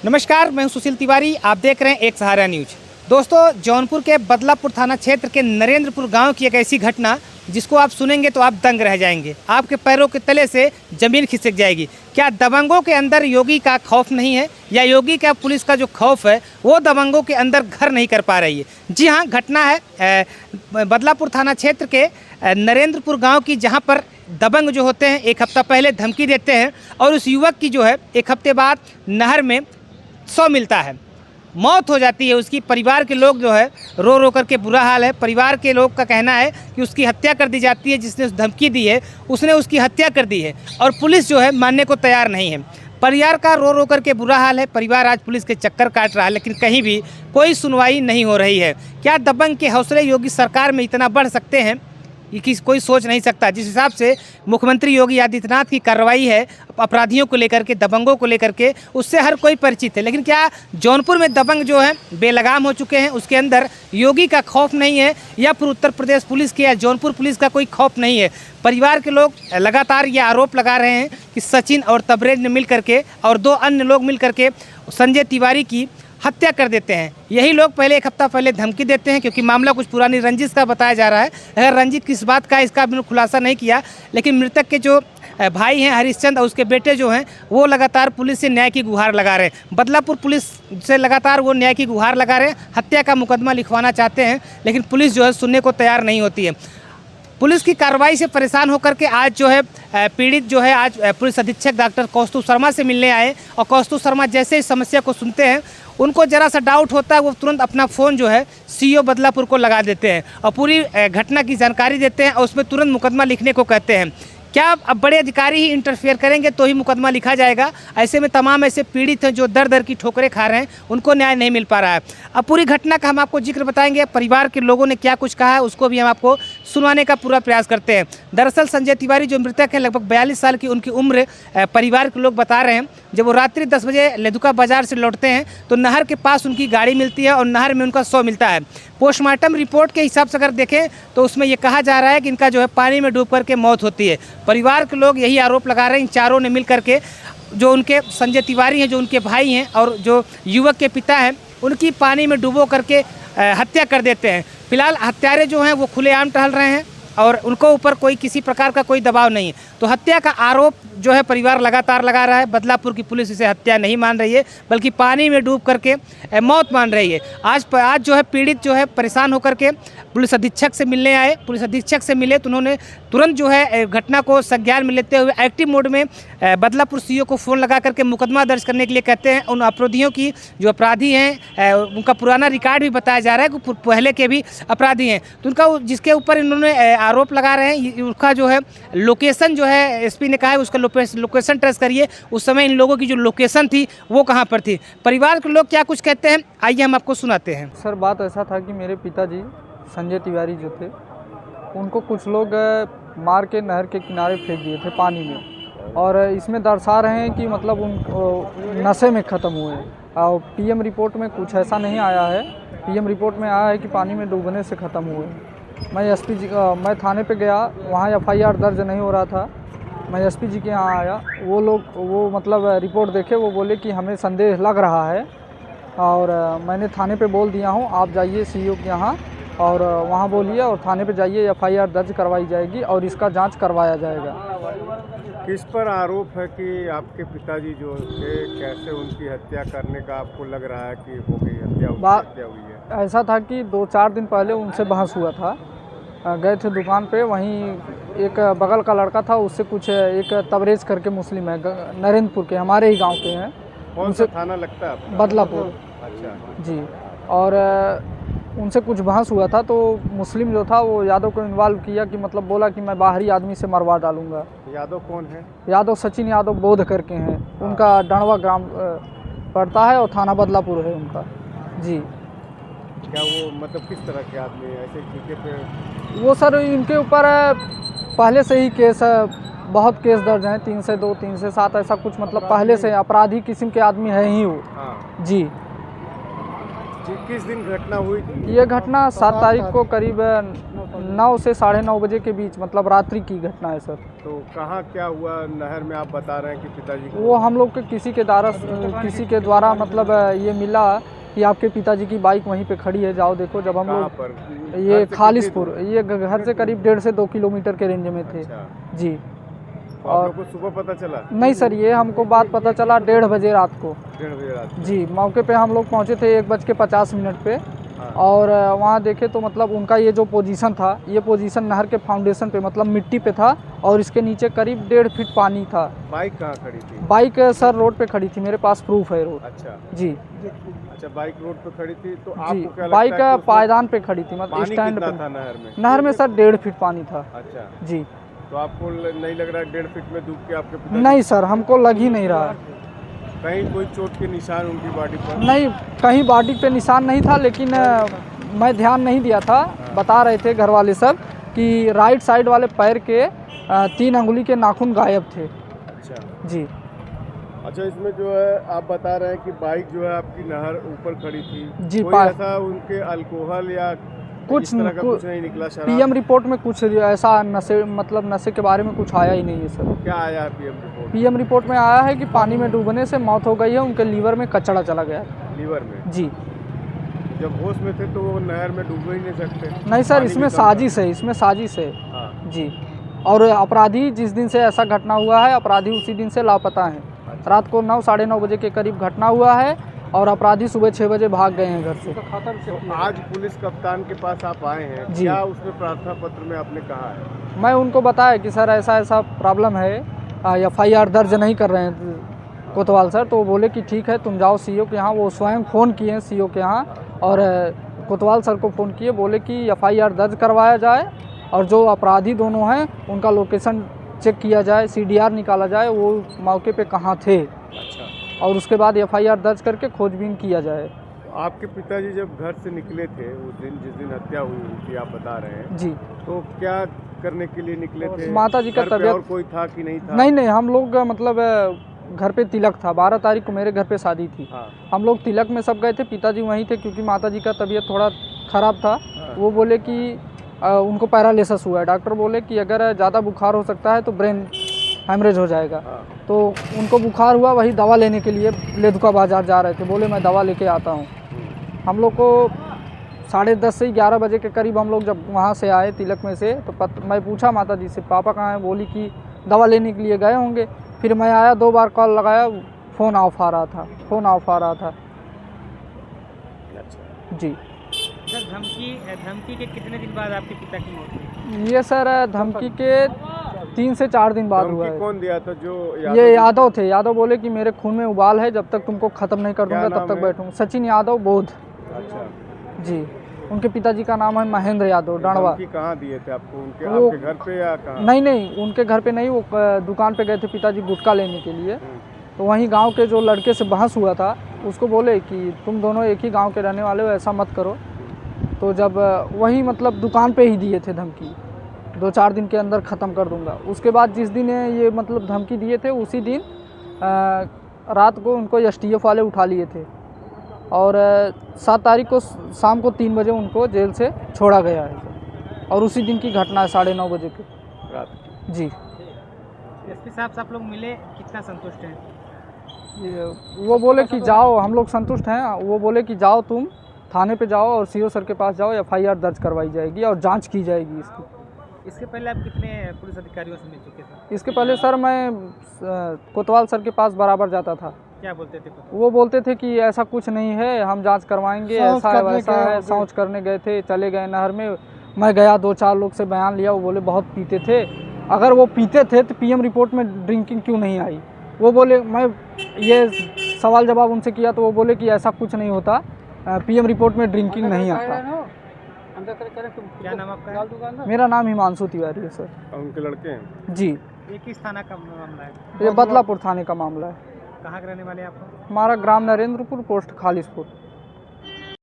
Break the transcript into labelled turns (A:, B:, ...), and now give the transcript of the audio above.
A: नमस्कार, मैं हूं सुशील तिवारी। आप देख रहे हैं एक सहारा न्यूज। दोस्तों, जौनपुर के बदलापुर थाना क्षेत्र के नरेंद्रपुर गांव की एक ऐसी घटना जिसको आप सुनेंगे तो आप दंग रह जाएंगे। आपके पैरों के तले से जमीन खिसक जाएगी। क्या दबंगों के अंदर योगी का खौफ नहीं है, या योगी का पुलिस का जो खौफ है वो दबंगों के अंदर घर नहीं कर पा रही है? जी हाँ, घटना है बदलापुर थाना क्षेत्र के नरेंद्रपुर गाँव की, जहाँ पर दबंग जो होते हैं एक हफ्ता पहले धमकी देते हैं और उस युवक की जो है एक हफ्ते बाद नहर में सौ मिलता है, मौत हो जाती है उसकी। परिवार के लोग जो है रो रो करके बुरा हाल है। परिवार के लोग का कहना है कि उसकी हत्या कर दी जाती है। जिसने उस धमकी दी है उसने उसकी हत्या कर दी है और पुलिस जो है मानने को तैयार नहीं है। परिवार का रो रो करके बुरा हाल है। परिवार आज पुलिस के चक्कर काट रहा है, लेकिन कहीं भी कोई सुनवाई नहीं हो रही है। क्या दबंग के हौसले योगी सरकार में इतना बढ़ सकते हैं? ये कोई सोच नहीं सकता। जिस हिसाब से मुख्यमंत्री योगी आदित्यनाथ की कार्रवाई है अपराधियों को लेकर के, दबंगों को लेकर के, उससे हर कोई परिचित है। लेकिन क्या जौनपुर में दबंग जो है बेलगाम हो चुके हैं, उसके अंदर योगी का खौफ नहीं है, या फिर उत्तर प्रदेश पुलिस के या जौनपुर पुलिस का कोई खौफ नहीं है? परिवार के लोग लगातार ये आरोप लगा रहे हैं कि सचिन और तबरेज ने मिल करके और दो अन्य लोग मिल करके संजय तिवारी की हत्या कर देते हैं। यही लोग पहले एक हफ्ता पहले धमकी देते हैं, क्योंकि मामला कुछ पुरानी रंजिश का बताया जा रहा है। अगर रंजित किस बात का, इसका भी खुलासा नहीं किया, लेकिन मृतक के जो भाई हैं हरिश्चंद्र और उसके बेटे जो हैं वो लगातार पुलिस से न्याय की गुहार लगा रहे हैं। बदलापुर पुलिस से लगातार वो न्याय की गुहार लगा रहे हैं, हत्या का मुकदमा लिखवाना चाहते हैं, लेकिन पुलिस जो है सुनने को तैयार नहीं होती है। पुलिस की कार्रवाई से परेशान होकर के आज जो है पीड़ित जो है आज पुलिस अधीक्षक डॉक्टर कौस्तुभ शर्मा से मिलने आए, और कौस्तुभ शर्मा जैसे इस समस्या को सुनते हैं उनको जरा सा डाउट होता है, वो तुरंत अपना फ़ोन जो है सीओ बदलापुर को लगा देते हैं और पूरी घटना की जानकारी देते हैं और उसमें तुरंत मुकदमा लिखने को कहते हैं। क्या अब बड़े अधिकारी ही इंटरफेयर करेंगे तो ही मुकदमा लिखा जाएगा? ऐसे में तमाम ऐसे पीड़ित हैं जो दर दर की ठोकरें खा रहे हैं, उनको न्याय नहीं मिल पा रहा है। अब पूरी घटना का हम आपको जिक्र बताएंगे, परिवार के लोगों ने क्या कुछ कहा है उसको भी हम आपको सुनवाने का पूरा प्रयास करते हैं। दरअसल संजय तिवारी जो मृतक है, लगभग 42 साल की उनकी उम्र, परिवार के लोग बता रहे हैं जब वो रात्रि 10 बजे लेदुका बाजार से लौटते हैं तो नहर के पास उनकी गाड़ी मिलती है और नहर में उनका शव मिलता है। पोस्टमार्टम रिपोर्ट के हिसाब से अगर देखें तो उसमें ये कहा जा रहा है कि इनका जो है पानी में डूब करके मौत होती है। परिवार के लोग यही आरोप लगा रहे हैं। इन चारों ने मिल करके, जो उनके संजय तिवारी हैं, जो उनके भाई हैं और जो युवक के पिता हैं, उनकी पानी में डुबो करके हत्या कर देते हैं। फिलहाल हत्यारे जो हैं वो खुलेआम टहल रहे हैं और उनको ऊपर कोई किसी प्रकार का कोई दबाव नहीं है। तो हत्या का आरोप जो है परिवार लगातार लगा रहा है। बदलापुर की पुलिस इसे हत्या नहीं मान रही है, बल्कि पानी में डूब करके मौत मान रही है। आज जो है पीड़ित जो है परेशान होकर के पुलिस अधीक्षक से मिलने आए। पुलिस अधीक्षक से मिले तो उन्होंने तुरंत जो है घटना को संज्ञान में लेते हुए एक्टिव मोड में बदलापुर सीओ को फ़ोन लगा करके मुकदमा दर्ज करने के लिए कहते हैं। उन अपराधियों की, जो अपराधी हैं, उनका पुराना रिकॉर्ड भी बताया जा रहा है कि पहले के भी अपराधी हैं। तो उनका जिसके ऊपर इन्होंने आरोप लगा रहे हैं उसका जो है लोकेशन जो है एसपी ने कहा है उसका लोकेशन ट्रेस करिए। उस समय इन लोगों की जो लोकेशन थी वो कहाँ पर थी? परिवार के लोग क्या कुछ कहते हैं, आइए हम आपको सुनाते हैं।
B: सर, बात ऐसा था कि मेरे पिताजी संजय तिवारी जो थे उनको कुछ लोग मार के नहर के किनारे फेंक दिए थे पानी में, और इसमें दर्शा रहे हैं कि मतलब उन नशे में ख़त्म हुए। और पीएम रिपोर्ट में कुछ ऐसा नहीं आया है। पीएम रिपोर्ट में आया है कि पानी में डूबने से ख़त्म हुए। मैं थाने पे गया, वहाँ एफआईआर दर्ज नहीं हो रहा था। मैं एसपी जी के यहाँ आया, वो मतलब रिपोर्ट देखे, वो बोले कि हमें संदेह लग रहा है, और मैंने थाने पे बोल दिया हूँ आप जाइए सीईओ के यहाँ और वहाँ बोलिए और थाने पे जाइए, एफआईआर दर्ज करवाई जाएगी और इसका जांच करवाया जाएगा।
C: किस पर आरोप है कि आपके पिताजी जो थे, कैसे उनकी हत्या करने का आपको लग रहा है कि हो गई, हत्या हुई है?
B: ऐसा था कि 2-4 दिन पहले उनसे बहस हुआ था। गए थे दुकान पे, वहीं एक बगल का लड़का था, उससे कुछ, एक तबरेज करके मुस्लिम है, नरेंद्रपुर के, हमारे ही गांव के हैं।
C: कौन सा थाना लगता है?
B: बदलापुर।
C: अच्छा
B: जी। और उनसे कुछ बहस हुआ था तो मुस्लिम जो था वो यादव को इन्वॉल्व किया, कि मतलब बोला कि मैं बाहरी आदमी से मरवा डालूंगा।
C: यादव कौन है?
B: यादव सचिन यादव बोध करके हैं। उनका डणवा ग्राम पड़ता है और थाना बदलापुर है उनका। जी।
C: क्या वो मतलब किस तरह के आदमी है? ऐसे ठेके पे?
B: वो सर, इनके ऊपर पहले से ही केस, बहुत केस दर्ज हैं, 3 से 2, 3 से 7, ऐसा कुछ, मतलब पहले से अपराधी किस्म के आदमी है ही वो।
C: हाँ।
B: जी।
C: किस दिन घटना हुई थी?
B: ये घटना 7 तारीख को करीब 9 से 9:30 बजे के बीच, मतलब रात्रि की घटना है सर।
C: तो कहाँ क्या हुआ नहर में, आप बता रहे हैं कि पिताजी को
B: वो हम लोग के किसी के द्वारा मतलब ये मिला कि आपके पिताजी की बाइक वहीं पे खड़ी है, जाओ देखो। जब हम
C: कहाँ
B: लोग
C: पर?
B: ये
C: घर से
B: खालिसपुर,
C: कितनी
B: ये घर से करीब 1.5 से 2 किलोमीटर के रेंज में थे।
C: अच्छा,
B: जी।
C: तो आप लोग को सुबह पता चला?
B: नहीं सर, ये हमको बात पता चला 1:30 बजे रात को।
C: 1:30 बजे रात को।
B: जी, मौके पे हम लोग पहुंचे थे 1:50 पे।
C: हाँ।
B: और वहाँ देखे तो मतलब उनका ये जो पोजीशन था, ये पोजीशन नहर के फाउंडेशन पे मतलब मिट्टी पे था, और इसके नीचे करीब 1.5 फीट पानी था।
C: बाइक कहाँ खड़ी थी?
B: बाइक सर रोड पे खड़ी थी, मेरे पास प्रूफ है रोड।
C: अच्छा
B: जी
C: अच्छा, बाइक रोड पे खड़ी थी, तो
B: जी,
C: आपको क्या लगता
B: बाइक
C: है कि उसमें
B: पायदान पे खड़ी थी, मतलब
C: पानी
B: स्टैंड
C: कितना
B: पे।
C: था नहर में?
B: नहर में सर 1.5 फीट पानी था।
C: अच्छा,
B: जी।
C: तो आपको नहीं लग रहा है 1.5 फीट में डूब के आपके पिताजी?
B: नहीं सर, हमको लग ही नहीं रहा।
C: कहीं कोई चोट के निशान उनकी बॉडी पर?
B: नहीं, कहीं बॉडी पे निशान नहीं था, लेकिन मैं ध्यान नहीं दिया था। बता रहे थे घर वाले सब कि राइट साइड वाले पैर के 3 अंगुली के नाखून गायब थे।
C: अच्छा
B: जी।
C: अच्छा, इसमें जो है आप बता रहे हैं कि बाइक जो है आपकी नहर ऊपर खड़ी थी।
B: जी,
C: कोई ऐसा उनके अल्कोहल या इस तरह का कुछ नहीं निकला? शराब?
B: पीएम रिपोर्ट में कुछ ऐसा नशे के बारे में कुछ आया ही नहीं है सर।
C: क्या आया है पीएम रिपोर्ट?
B: पीएम रिपोर्ट में आया है कि पानी में डूबने से मौत हो गई है, उनके लीवर में कचड़ा चला गया है।
C: लीवर में?
B: जी।
C: जब होश में थे तो वो नहर में डूब ही नहीं सकते?
B: नहीं सर,
C: पानी
B: इसमें
C: भी कम था।
B: साजिश है, इसमें साजिश है।
C: हाँ।
B: जी। और अपराधी जिस दिन से ऐसा घटना हुआ है, अपराधी उसी दिन से लापता हैं।
C: अच्छा।
B: रात को 9 साढ़े 9 बजे के करीब घटना हुआ है, और अपराधी सुबह 6 बजे भाग गए हैं घर से।
C: तो आज पुलिस कप्तान के पास आप आए हैं,
B: जी।
C: क्या उसमें प्रार्थना पत्र में आपने कहा है?
B: मैं उनको बताया कि सर ऐसा ऐसा प्रॉब्लम है, FIR दर्ज नहीं कर रहे हैं कोतवाल सर। तो वो बोले कि ठीक है, तुम जाओ CO के यहाँ। वो स्वयं फ़ोन किए CO के यहाँ, और कोतवाल सर को फ़ोन किए, बोले कि FIR दर्ज करवाया जाए, और जो अपराधी दोनों हैं उनका लोकेशन चेक किया जाए, CDR निकाला जाए, वो मौके पे कहाँ थे,
C: अच्छा,
B: और उसके बाद FIR दर्ज करके खोजबीन किया जाए।
C: आपके पिताजी जब घर से निकले थे उस दिन, जिस दिन हत्या हुई उनकी आप बता रहे हैं,
B: जी।
C: तो क्या करने के लिए निकले थे?
B: माता जी का
C: घर पे
B: तबीयत-
C: और कोई था कि नहीं था?
B: नहीं, हम लोग मतलब घर पे तिलक था, 12 तारीख को मेरे घर पे शादी थी।
C: हाँ।
B: हम लोग तिलक में सब गए थे, पिताजी वहीं थे, क्योंकि माता जी का तबीयत थोड़ा ख़राब था।
C: हाँ।
B: वो बोले कि उनको पैरालिसिस हुआ है। डॉक्टर बोले कि अगर ज़्यादा बुखार हो सकता है तो ब्रेन हेमरेज हो जाएगा।
C: हाँ।
B: तो उनको बुखार हुआ, वही दवा लेने के लिए लेदुका बाज़ार जा रहे थे। बोले मैं दवा लेके आता हूँ। हम लोग को 10:30 से 11 बजे के करीब हम लोग जब वहाँ से आए तिलक में से, तो मैं पूछा माता जी से पापा कहाँ हैं? बोली कि दवा लेने के लिए गए होंगे। फिर मैं आया, 2 बार कॉल लगाया, फ़ोन ऑफ आ रहा था।
C: अच्छा।
B: जी।
A: सर, धमकी के कितने दिन बाद आपके पिता की मौत हुई?
B: ये सर धमकी के 3 से 4 दिन बाद हुआ
C: धमकी
B: है।
C: कौन दिया था? जो
B: ये यादव थे। यादव बोले कि मेरे खून में उबाल है, जब तक तुमको ख़त्म नहीं कर
C: क्या
B: दूंगा तब
C: नाम
B: तक
C: है?
B: बैठूंगा। सचिन यादव बोध।
C: अच्छा,
B: जी। उनके पिताजी का नाम है महेंद्र यादव, डांडवा।
C: धमकी कहाँ दिए थे आपको? उनके
B: वो-
C: आपके घर पे या कहाँ?
B: नहीं, उनके घर पे नहीं, वो दुकान पे गए थे पिताजी गुटखा लेने के लिए। तो वहीं गांव के जो लड़के से बहस हुआ था, उसको बोले कि तुम दोनों एक ही गांव के रहने वाले हो, ऐसा मत करो। तो जब वही मतलब दुकान पे ही दिए थे धमकी, 2-4 दिन के अंदर ख़त्म कर दूंगा। उसके बाद जिस दिन ये मतलब धमकी दिए थे, उसी दिन रात को उनको STF वाले उठा लिए थे, और 7 तारीख को शाम को 3 बजे उनको जेल से छोड़ा गया है। और उसी दिन की घटना है 9:30 बजे की
C: रात।
B: जी।
A: एसपी साहब से आप लोग मिले, कितना संतुष्ट हैं?
B: वो बोले कि जाओ, हम लोग संतुष्ट हैं। वो बोले कि जाओ, तुम थाने पे जाओ और CO सर के पास जाओ, FIR दर्ज करवाई जाएगी और जांच की जाएगी इसकी।
A: इसके पहले आप कितने पुलिस अधिकारियों से मिल चुके थे?
B: इसके पहले सर मैं कोतवाल सर के पास बराबर जाता था।
A: क्या बोलते थे?
B: वो बोलते थे कि ऐसा कुछ नहीं है, हम जांच करवाएंगे, ऐसा है वैसा है। शौच करने गए थे, चले गए नहर में। मैं गया, 2-4 लोग से बयान लिया, वो बोले बहुत पीते थे। अगर वो पीते थे तो PM रिपोर्ट में ड्रिंकिंग क्यों नहीं आई? वो बोले, मैं ये सवाल जवाब उनसे किया तो वो बोले कि ऐसा कुछ नहीं होता, PM रिपोर्ट में ड्रिंकिंग नहीं आता।
A: क्या नाम आपका?
B: मेरा नाम हिमांशु तिवारी है सर।
C: और उनके लड़के हैं?
B: जी।
A: ये किस थाना का मामला है?
B: ये बदलापुर थाने का मामला है।
A: कहाँ के रहने वाले हैं आप?
B: हमारा ग्राम नरेंद्रपुर, पोस्ट खालिसपुर।